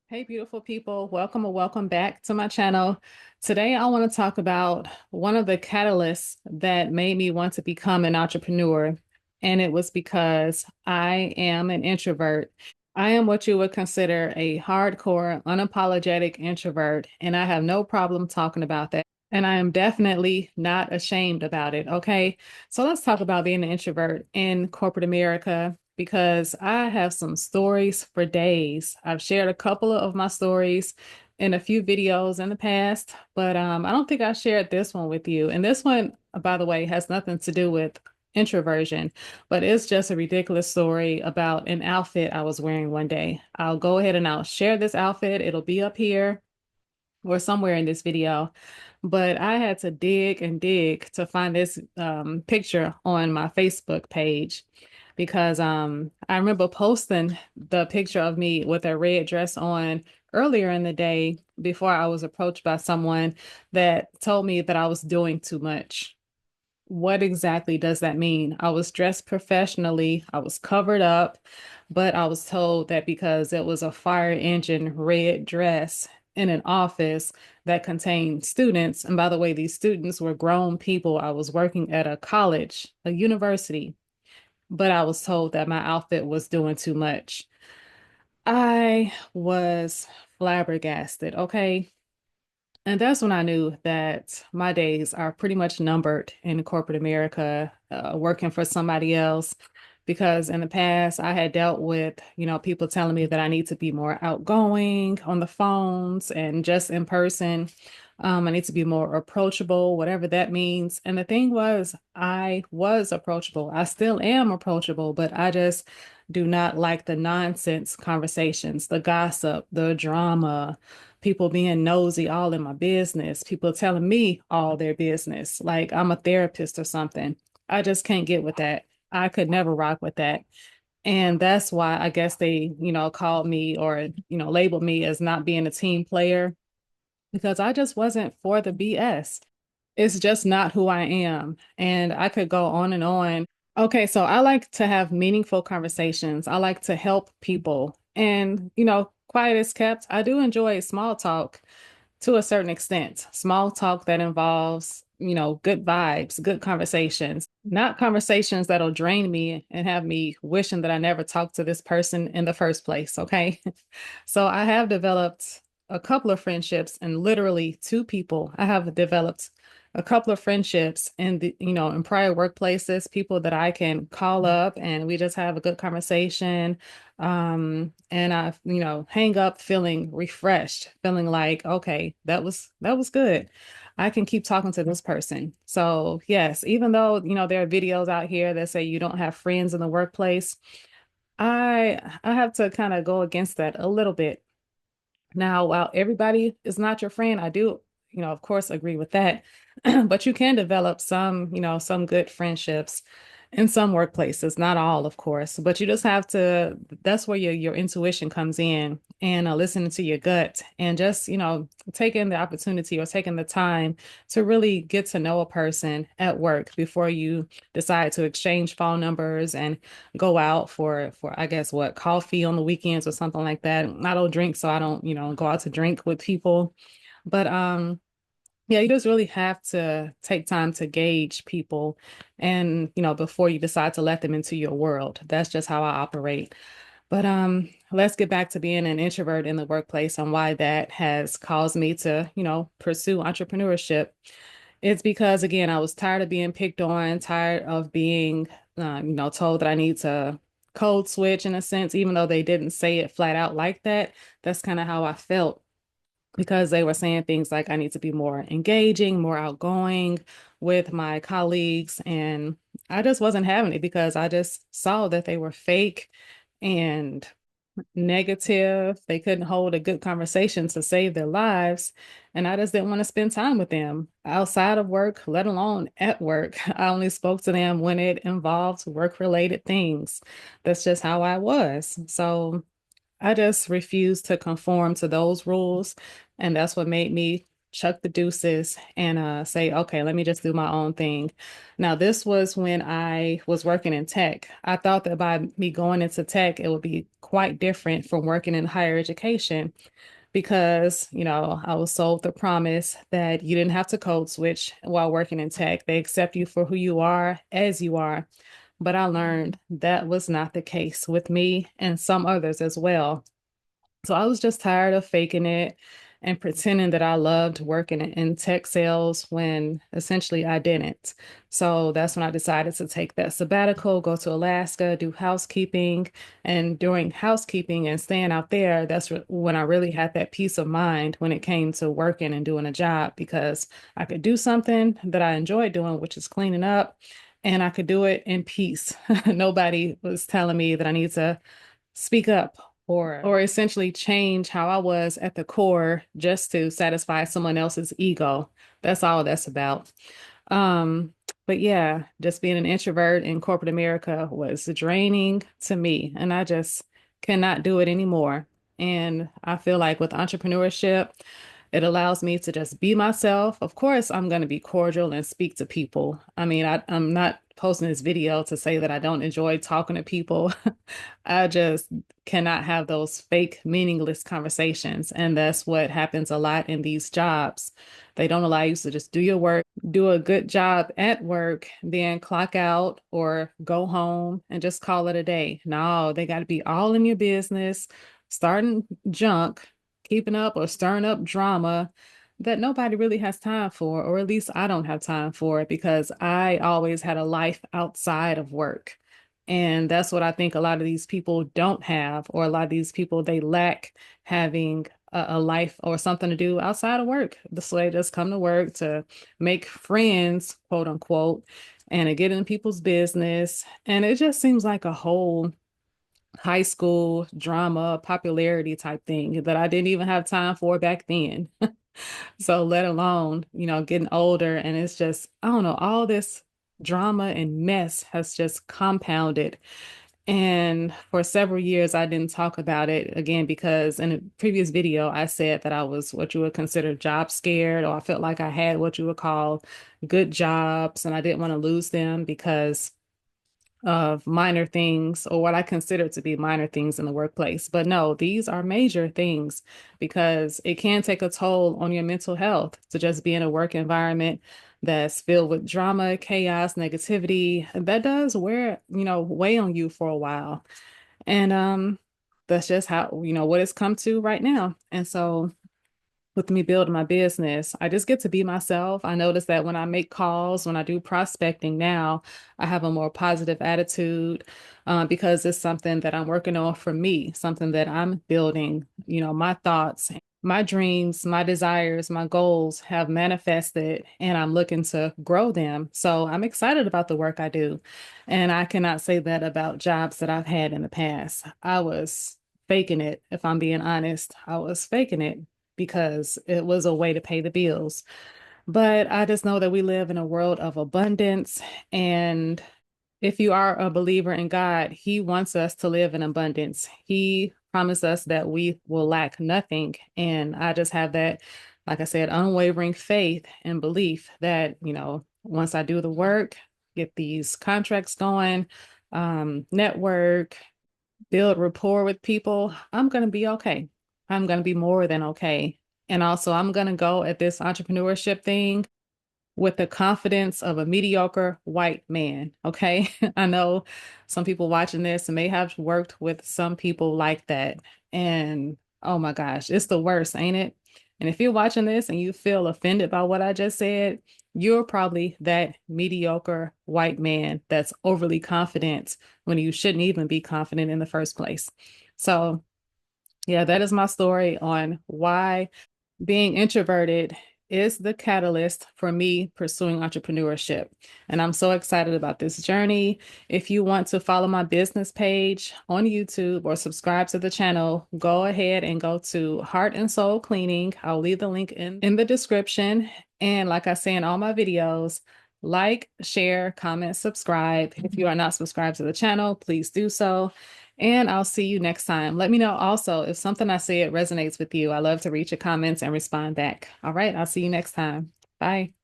Hey, beautiful people. Welcome or welcome back to my channel. Today, I want to talk about one of the catalysts that made me want to become an entrepreneur. And it was because I am an introvert. I am what you would consider a hardcore, unapologetic introvert, and I have no problem talking about that. And I am definitely not ashamed about it. Okay. So let's talk about being an introvert in corporate America because I have some stories for days. I've shared a couple of my stories in a few videos in the past, but I don't think I shared this one with you. And this one, by the way, has nothing to do with introversion, but it's just a ridiculous story about an outfit I was wearing one day. I'll go ahead and I'll share this outfit. It'll be up here or somewhere in this video. But I had to dig and dig to find this picture on my Facebook page because I remember posting the picture of me with a red dress on earlier in the day before I was approached by someone that told me that I was doing too much. What exactly does that mean? I was dressed professionally, I was covered up, but I was told that because it was a fire engine red dress in an office that contained students, and by the way, these students were grown people. I was working at a college, a university, but I was told that my outfit was doing too much. I was flabbergasted, okay? And that's when I knew that my days are pretty much numbered in corporate America, working for somebody else. Because in the past, I had dealt with, people telling me that I need to be more outgoing on the phones and just in person. I need to be more approachable, whatever that means. And the thing was, I was approachable. I still am approachable, but I just do not like the nonsense conversations, the gossip, the drama, people being nosy all in my business, people telling me all their business, like I'm a therapist or something. I just can't get with that. I could never rock with that. And that's why I guess they, called me or, labeled me as not being a team player because I just wasn't for the BS. It's just not who I am. And I could go on and on. Okay, so I like to have meaningful conversations. I like to help people. And, quiet as kept, I do enjoy small talk to a certain extent. Small talk that involves, good vibes, good conversations, not conversations that'll drain me and have me wishing that I never talked to this person in the first place. Okay. So I have developed a couple of friendships and literally two people. I have developed a couple of friendships in in prior workplaces, people that I can call up and we just have a good conversation. And I, hang up feeling refreshed, feeling like, okay, that was good. I can keep talking to this person. So yes, even though, there are videos out here that say you don't have friends in the workplace, I have to kind of go against that a little bit. Now, while everybody is not your friend, I do, of course, agree with that. But you can develop some, some good friendships in some workplaces, not all, of course, but you just have to, that's where your intuition comes in and listening to your gut and just, taking the opportunity or taking the time to really get to know a person at work before you decide to exchange phone numbers and go out for I guess what coffee on the weekends or something like that. I don't drink, so I don't, go out to drink with people. But yeah, you just really have to take time to gauge people and, before you decide to let them into your world. That's just how I operate. But let's get back to being an introvert in the workplace and why that has caused me to, pursue entrepreneurship. It's because again, I was tired of being picked on, tired of being told that I need to code switch in a sense, even though they didn't say it flat out like that. That's kind of how I felt because they were saying things like I need to be more engaging, more outgoing with my colleagues. And I just wasn't having it because I just saw that they were fake and negative. They couldn't hold a good conversation to save their lives. And I just didn't want to spend time with them outside of work, let alone at work. I only spoke to them when it involved work-related things. That's just how I was. So I just refused to conform to those rules. And that's what made me chuck the deuces and say, okay, let me just do my own thing. Now, this was when I was working in tech. I thought that by me going into tech, it would be quite different from working in higher education because, I was sold the promise that you didn't have to code switch while working in tech. They accept you for who you are as you are. But I learned that was not the case with me and some others as well. So I was just tired of faking it and pretending that I loved working in tech sales when essentially I didn't. So that's when I decided to take that sabbatical, go to Alaska, do housekeeping. And during housekeeping and staying out there, that's when I really had that peace of mind when it came to working and doing a job because I could do something that I enjoyed doing, which is cleaning up, and I could do it in peace. Nobody was telling me that I need to speak up or essentially change how I was at the core just to satisfy someone else's ego. That's all that's about. Um, but yeah, just being an introvert in corporate America was draining to me, and I just cannot do it anymore. And I feel like with entrepreneurship, it allows me to just be myself. Of course, I'm going to be cordial and speak to people. I mean, I'm not posting this video to say that I don't enjoy talking to people. I just cannot have those fake, meaningless conversations. And that's what happens a lot in these jobs. They don't allow you to just do your work, do a good job at work, then clock out or go home and just call it a day. No, they got to be all in your business, starting junk, keeping up or stirring up drama that nobody really has time for, or at least I don't have time for it because I always had a life outside of work. And that's what I think a lot of these people don't have, or a lot of these people, they lack having a life or something to do outside of work. So they just come to work to make friends, quote unquote, and to get in people's business. And it just seems like a whole high school drama popularity type thing that I didn't even have time for back then. So let alone, getting older and it's just, I don't know, all this drama and mess has just compounded. And for several years, I didn't talk about it again because in a previous video, I said that I was what you would consider job scared, or I felt like I had what you would call good jobs and I didn't want to lose them because of minor things or what I consider to be minor things in the workplace. But no, these are major things because it can take a toll on your mental health to just be in a work environment that's filled with drama, chaos, negativity. That does weigh on you for a while. And that's just how, what it's come to right now. And so with me building my business, I just get to be myself. I notice that when I make calls, when I do prospecting now, I have a more positive attitude because it's something that I'm working on for me, something that I'm building. My thoughts, my dreams, my desires, my goals have manifested, and I'm looking to grow them. So I'm excited about the work I do. And I cannot say that about jobs that I've had in the past. I was faking it, if I'm being honest. I was faking it because it was a way to pay the bills. But I just know that we live in a world of abundance. And if you are a believer in God, He wants us to live in abundance. He promised us that we will lack nothing. And I just have that, like I said, unwavering faith and belief that, once I do the work, get these contracts going, network, build rapport with people, I'm going to be okay. I'm going to be more than okay. And also, I'm going to go at this entrepreneurship thing with the confidence of a mediocre white man. Okay. I know some people watching this may have worked with some people like that. And oh my gosh, it's the worst, ain't it? And if you're watching this and you feel offended by what I just said, you're probably that mediocre white man that's overly confident when you shouldn't even be confident in the first place. So, yeah, that is my story on why being introverted is the catalyst for me pursuing entrepreneurship. And I'm so excited about this journey. If you want to follow my business page on YouTube or subscribe to the channel, go ahead and go to Heart and Soul Cleaning. I'll leave the link in the description. And like I say in all my videos, like, share, comment, subscribe. If you are not subscribed to the channel, please do so. And I'll see you next time. Let me know also if something I said resonates with you. I love to read your comments and respond back. All right, I'll see you next time. Bye.